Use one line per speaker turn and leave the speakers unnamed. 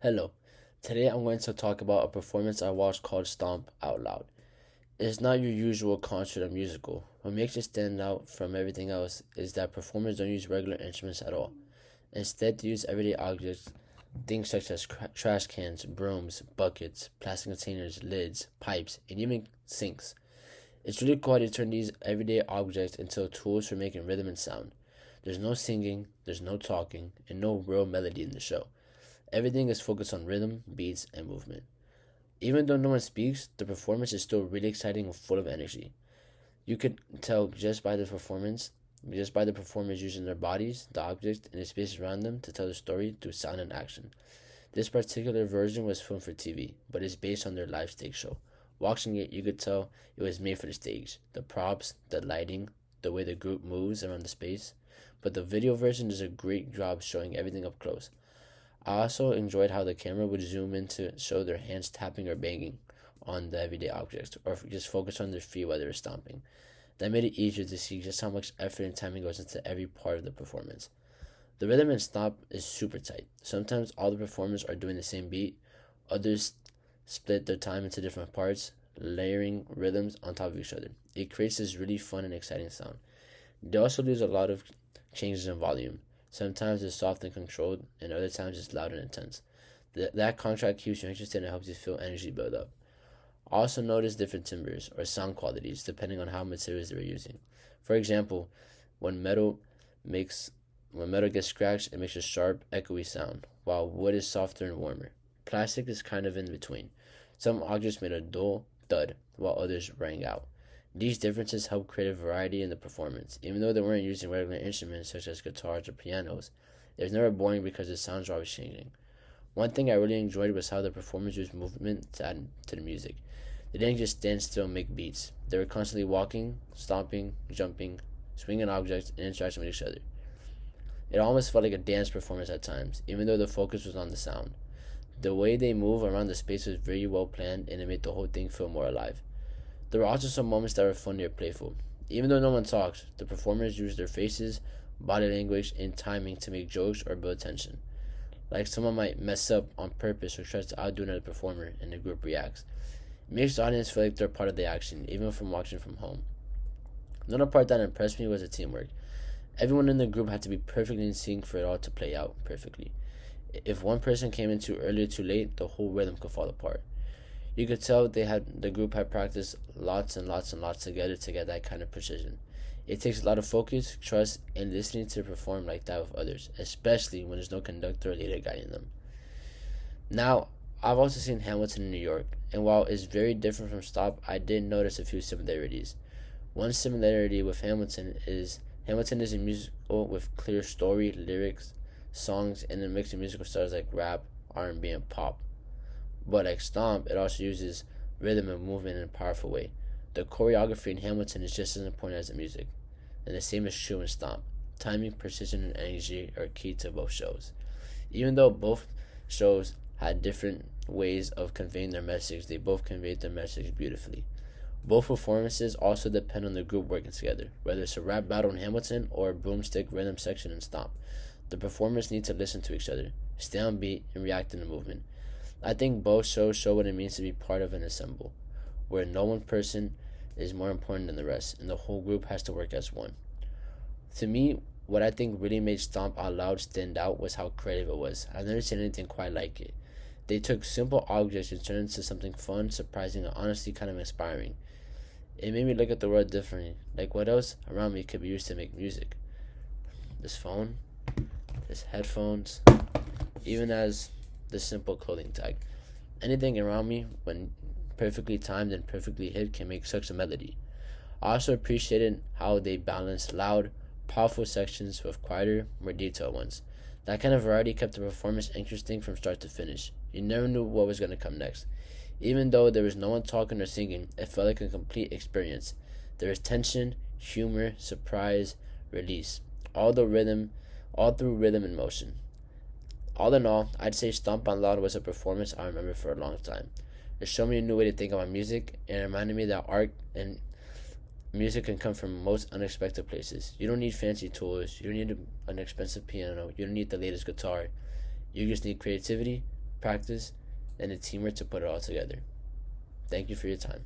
Hello. Today I'm going to talk about a performance I watched called Stomp Out Loud. It's not your usual concert or musical. What makes it stand out from everything else is that performers don't use regular instruments at all. Instead, they use everyday objects, things such as trash cans, brooms, buckets, plastic containers, lids, pipes, and even sinks. It's really cool how they turn these everyday objects into tools for making rhythm and sound. There's no singing, there's no talking, and no real melody in the show. Everything is focused on rhythm, beats, and movement. Even though no one speaks, the performance is still really exciting and full of energy. You could tell just by the performers using their bodies, the objects, and the space around them to tell the story through sound and action. This particular version was filmed for TV, but is based on their live stage show. Watching it, you could tell it was made for the stage. The props, the lighting, the way the group moves around the space. But the video version does a great job showing everything up close. I also enjoyed how the camera would zoom in to show their hands tapping or banging on the everyday objects, or just focus on their feet while they were stomping. That made it easier to see just how much effort and timing goes into every part of the performance. The rhythm and stomp is super tight. Sometimes all the performers are doing the same beat, others split their time into different parts, layering rhythms on top of each other. It creates this really fun and exciting sound. They also use a lot of changes in volume. Sometimes it's soft and controlled, and other times it's loud and intense. That contrast keeps you interested and helps you feel energy build up. Also notice different timbres or sound qualities depending on how materials they were using. For example, when metal makes when metal gets scratched, it makes a sharp, echoey sound, while wood is softer and warmer. Plastic is kind of in between. Some objects made a dull thud, while others rang out. These differences help create a variety in the performance. Even though they weren't using regular instruments such as guitars or pianos, it was never boring because the sounds were always changing. One thing I really enjoyed was how the performers used movement to add to the music. They didn't just stand still and make beats. They were constantly walking, stomping, jumping, swinging objects, and interacting with each other. It almost felt like a dance performance at times, even though the focus was on the sound. The way they move around the space was very well planned, and it made the whole thing feel more alive. There were also some moments that were funny or playful. Even though no one talked, the performers used their faces, body language, and timing to make jokes or build tension. Like someone might mess up on purpose or tries to outdo another performer, and the group reacts. It makes the audience feel like they're part of the action, even from watching from home. Another part that impressed me was the teamwork. Everyone in the group had to be perfectly in sync for it all to play out perfectly. If one person came in too early or too late, the whole rhythm could fall apart. You could tell the group had practiced lots and lots and lots together to get that kind of precision. It takes a lot of focus, trust, and listening to perform like that with others, especially when there's no conductor or leader guiding them. Now, I've also seen Hamilton in New York, and while it's very different from Stop, I did notice a few similarities. One similarity with Hamilton is a musical with clear story, lyrics, songs, and a mix of musical styles like rap, R&B, and pop. But like Stomp, it also uses rhythm and movement in a powerful way. The choreography in Hamilton is just as important as the music, and the same is true in Stomp. Timing, precision, and energy are key to both shows. Even though both shows had different ways of conveying their message, they both conveyed their message beautifully. Both performances also depend on the group working together, whether it's a rap battle in Hamilton or a broomstick rhythm section in Stomp. The performers need to listen to each other, stay on beat, and react in the movement. I think both shows show what it means to be part of an ensemble, where no one person is more important than the rest, and the whole group has to work as one. To me, what I think really made Stomp Out Loud stand out was how creative it was. I've never seen anything quite like it. They took simple objects and turned it into something fun, surprising, and honestly kind of inspiring. It made me look at the world differently, like what else around me could be used to make music. This phone, this headphones, even as this simple clothing tag. Anything around me, when perfectly timed and perfectly hit, can make such a melody. I also appreciated how they balanced loud, powerful sections with quieter, more detailed ones. That kind of variety kept the performance interesting from start to finish. You never knew what was going to come next. Even though there was no one talking or singing, it felt like a complete experience. There was tension, humor, surprise, release, all through rhythm and motion. All in all, I'd say Stomp on Loud was a performance I remember for a long time. It showed me a new way to think about music, and it reminded me that art and music can come from most unexpected places. You don't need fancy tools, you don't need an expensive piano, you don't need the latest guitar. You just need creativity, practice, and the teamwork to put it all together. Thank you for your time.